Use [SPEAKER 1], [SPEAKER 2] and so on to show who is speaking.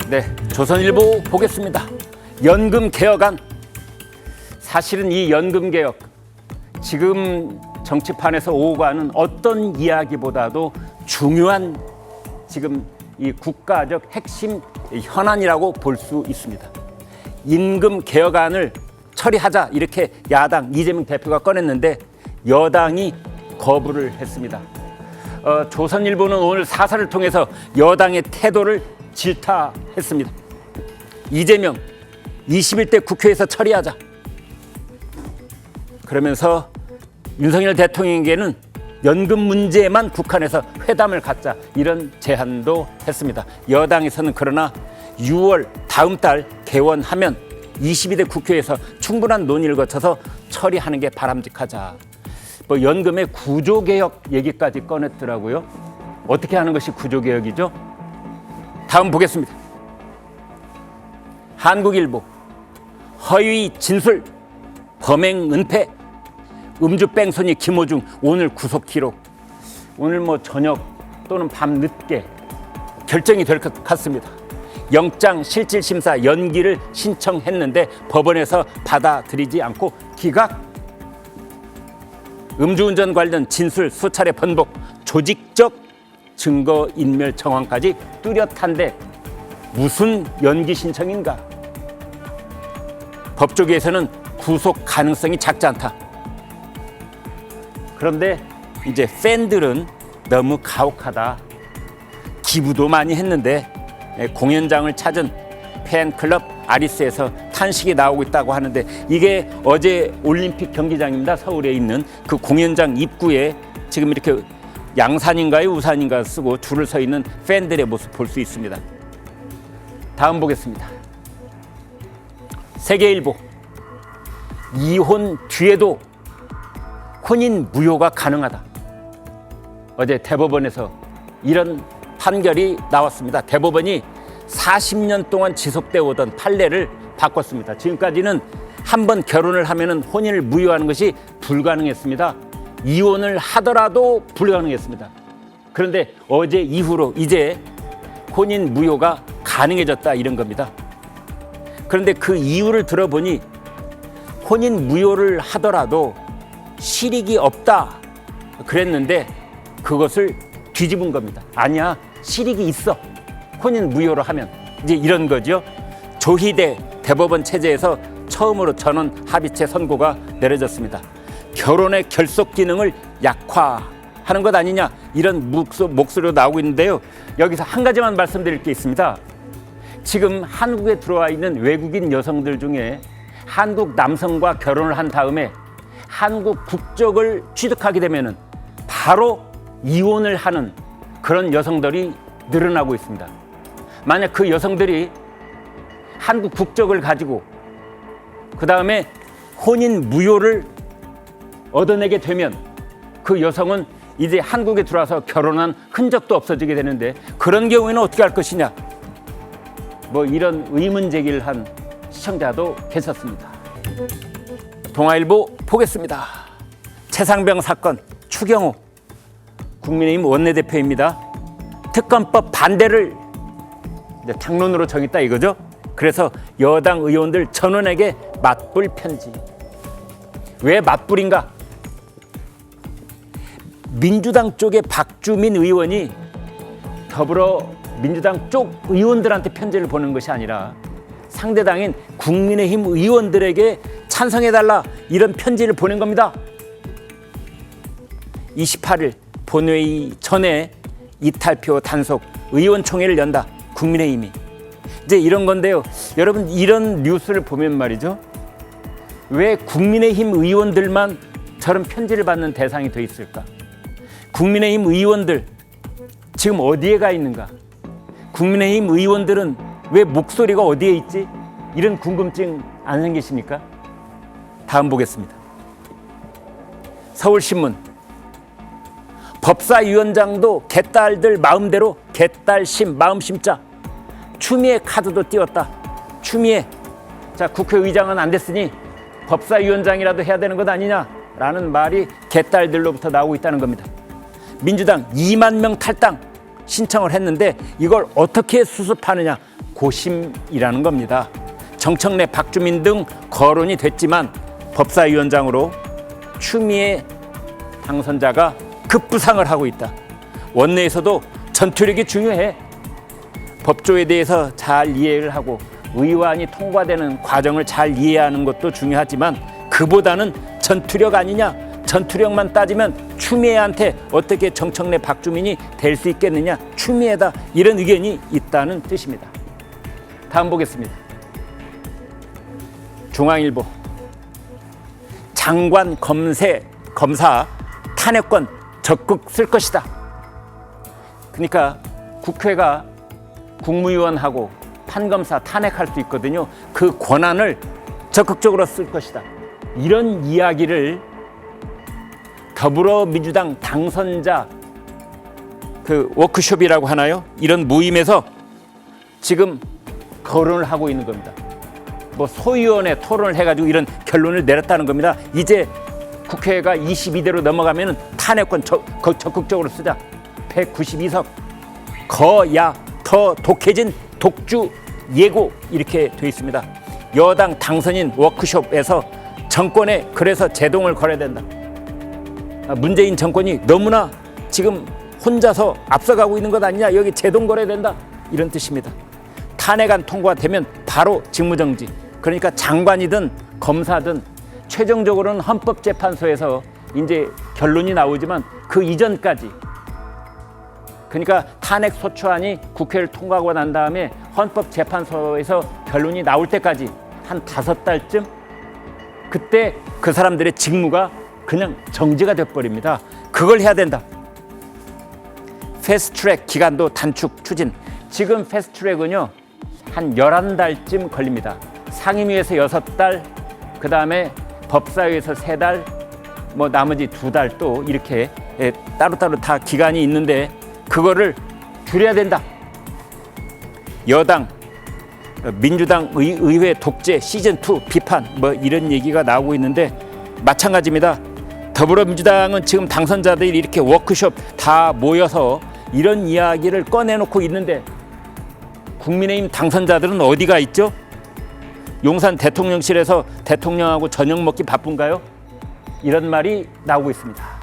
[SPEAKER 1] 네, 조선일보 보겠습니다. 연금 개혁안. 사실은 이 연금 개혁, 지금 정치판에서 오고 가는 어떤 이야기보다도 중요한 지금 이 국가적 핵심 현안이라고 볼 수 있습니다. 임금 개혁안을 처리하자 이렇게 야당 이재명 대표가 꺼냈는데 여당이 거부를 했습니다. 조선일보는 오늘 사설을 통해서 여당의 태도를 질타했습니다. 이재명 21대 국회에서 처리하자. 그러면서 윤석열 대통령에게는 연금 문제에만 국한해서 회담을 갖자 이런 제안도 했습니다. 여당에서는 그러나 6월 다음 달 개원하면 22대 국회에서 충분한 논의를 거쳐서 처리하는 게 바람직하자. 뭐 연금의 구조개혁 얘기까지 꺼냈더라고요. 어떻게 하는 것이 구조개혁이죠? 다음 보겠습니다. 한국일보 허위 진술 범행 은폐 음주 뺑소니 김호중 오늘 구속 기록. 오늘 뭐 저녁 또는 밤 늦게 결정이 될 것 같습니다. 영장 실질 심사 연기를 신청했는데 법원에서 받아들이지 않고 기각. 음주운전 관련 진술 수차례 번복, 조직적 증거인멸 정황까지 뚜렷한데 무슨 연기 신청인가? 법조계에서는 구속 가능성이 작지 않다. 그런데 이제 팬들은 너무 가혹하다. 기부도 많이 했는데 공연장을 찾은 팬클럽 아리스에서 탄식이 나오고 있다고 하는데 이게 어제 올림픽 경기장입니다. 서울에 있는 그 공연장 입구에 지금 이렇게 양산인가요 우산인가 쓰고 줄을 서 있는 팬들의 모습 볼 수 있습니다. 다음 보겠습니다. 세계일보 이혼 뒤에도 혼인 무효가 가능하다. 어제 대법원에서 이런 판결이 나왔습니다. 대법원이 40년 동안 지속되어 오던 판례를 바꿨습니다. 지금까지는 한 번 결혼을 하면 혼인을 무효하는 것이 불가능했습니다. 이혼을 하더라도 불가능했습니다. 그런데 어제 이후로 이제 혼인 무효가 가능해졌다 이런 겁니다. 그런데 그 이유를 들어보니 혼인 무효를 하더라도 실익이 없다 그랬는데 그것을 뒤집은 겁니다. 아니야, 실익이 있어. 혼인 무효로 하면 이제 이런 거죠. 조희대 대법원 체제에서 처음으로 전원 합의체 선고가 내려졌습니다. 결혼의 결속 기능을 약화하는 것 아니냐 이런 목소리로 나오고 있는데요. 여기서 한 가지만 말씀드릴 게 있습니다. 지금 한국에 들어와 있는 외국인 여성들 중에 한국 남성과 결혼을 한 다음에 한국 국적을 취득하게 되면 바로 이혼을 하는 그런 여성들이 늘어나고 있습니다. 만약 그 여성들이 한국 국적을 가지고 그 다음에 혼인 무효를 얻어내게 되면 그 여성은 이제 한국에 들어와서 결혼한 흔적도 없어지게 되는데 그런 경우에는 어떻게 할 것이냐 뭐 이런 의문 제기를 한 시청자도 계셨습니다. 동아일보 보겠습니다. 최상병 사건 추경호 국민의힘 원내대표입니다. 특검법 반대를 당론으로 정했다 이거죠. 그래서 여당 의원들 전원에게 맞불 편지. 왜 맞불인가? 민주당 쪽의 박주민 의원이 더불어민주당 쪽 의원들한테 편지를 보낸 것이 아니라 상대당인 국민의힘 의원들에게 찬성해달라 이런 편지를 보낸 겁니다. 28일 본회의 전에 이탈표 단속 의원총회를 연다 국민의힘이. 이제 이런 건데요. 여러분 이런 뉴스를 보면 말이죠. 왜 국민의힘 의원들만 저런 편지를 받는 대상이 돼 있을까? 국민의힘 의원들 지금 어디에 가 있는가? 국민의힘 의원들은 왜 목소리가 어디에 있지? 이런 궁금증 안 생기십니까? 다음 보겠습니다. 서울신문 법사위원장도 개딸들 마음대로 개딸심 마음심자 추미애 카드도 띄웠다. 추미애 자 국회의장은 안 됐으니 법사위원장이라도 해야 되는 것 아니냐라는 말이 개딸들로부터 나오고 있다는 겁니다. 민주당 2만 명 탈당 신청을 했는데 이걸 어떻게 수습하느냐 고심이라는 겁니다. 정청래, 박주민 등 거론이 됐지만 법사위원장으로 추미애 당선자가 급부상을 하고 있다. 원내에서도 전투력이 중요해. 법조에 대해서 잘 이해를 하고 의안이 통과되는 과정을 잘 이해하는 것도 중요하지만 그보다는 전투력 아니냐. 전투력만 따지면 추미애한테 어떻게 정청래, 박주민이 될 수 있겠느냐. 추미애다. 이런 의견이 있다는 뜻입니다. 다음 보겠습니다. 중앙일보. 장관, 검사 탄핵권 적극 쓸 것이다. 그러니까 국회가 국무위원하고 판검사 탄핵할 수 있거든요. 그 권한을 적극적으로 쓸 것이다. 이런 이야기를 더불어민주당 당선자 그 워크숍이라고 하나요? 이런 모임에서 지금 거론을 하고 있는 겁니다. 뭐 소위원회 토론을 해가지고 이런 결론을 내렸다는 겁니다. 이제 국회가 22대로 넘어가면 탄핵권 적극적으로 쓰자. 192석 거야 더 독해진 독주 예고 이렇게 돼 있습니다. 여당 당선인 워크숍에서 정권에 그래서 제동을 걸어야 된다. 문재인 정권이 너무나 지금 혼자서 앞서가고 있는 것 아니냐. 여기 제동 걸어야 된다. 이런 뜻입니다. 탄핵안 통과되면 바로 직무정지. 그러니까 장관이든 검사든 최종적으로는 헌법재판소에서 이제 결론이 나오지만 그 이전까지 그러니까 탄핵 소추안이 국회를 통과하고 난 다음에 헌법재판소에서 결론이 나올 때까지 한 5달쯤 그때 그 사람들의 직무가 그냥 정지가 돼버립니다. 그걸 해야 된다. 패스트트랙 기간도 단축 추진. 지금 패스트트랙은요 한 11달쯤 걸립니다. 상임위에서 6달, 그 다음에 법사위에서 3달, 뭐 나머지 2달 또 이렇게 따로따로 다 기간이 있는데 그거를 줄여야 된다. 여당, 민주당 의회 독재 시즌2 비판 뭐 이런 얘기가 나오고 있는데 마찬가지입니다. 더불어민주당은 지금 당선자들이 이렇게 워크숍 다 모여서 이런 이야기를 꺼내놓고 있는데 국민의힘 당선자들은 어디가 있죠? 용산 대통령실에서 대통령하고 저녁 먹기 바쁜가요? 이런 말이 나오고 있습니다.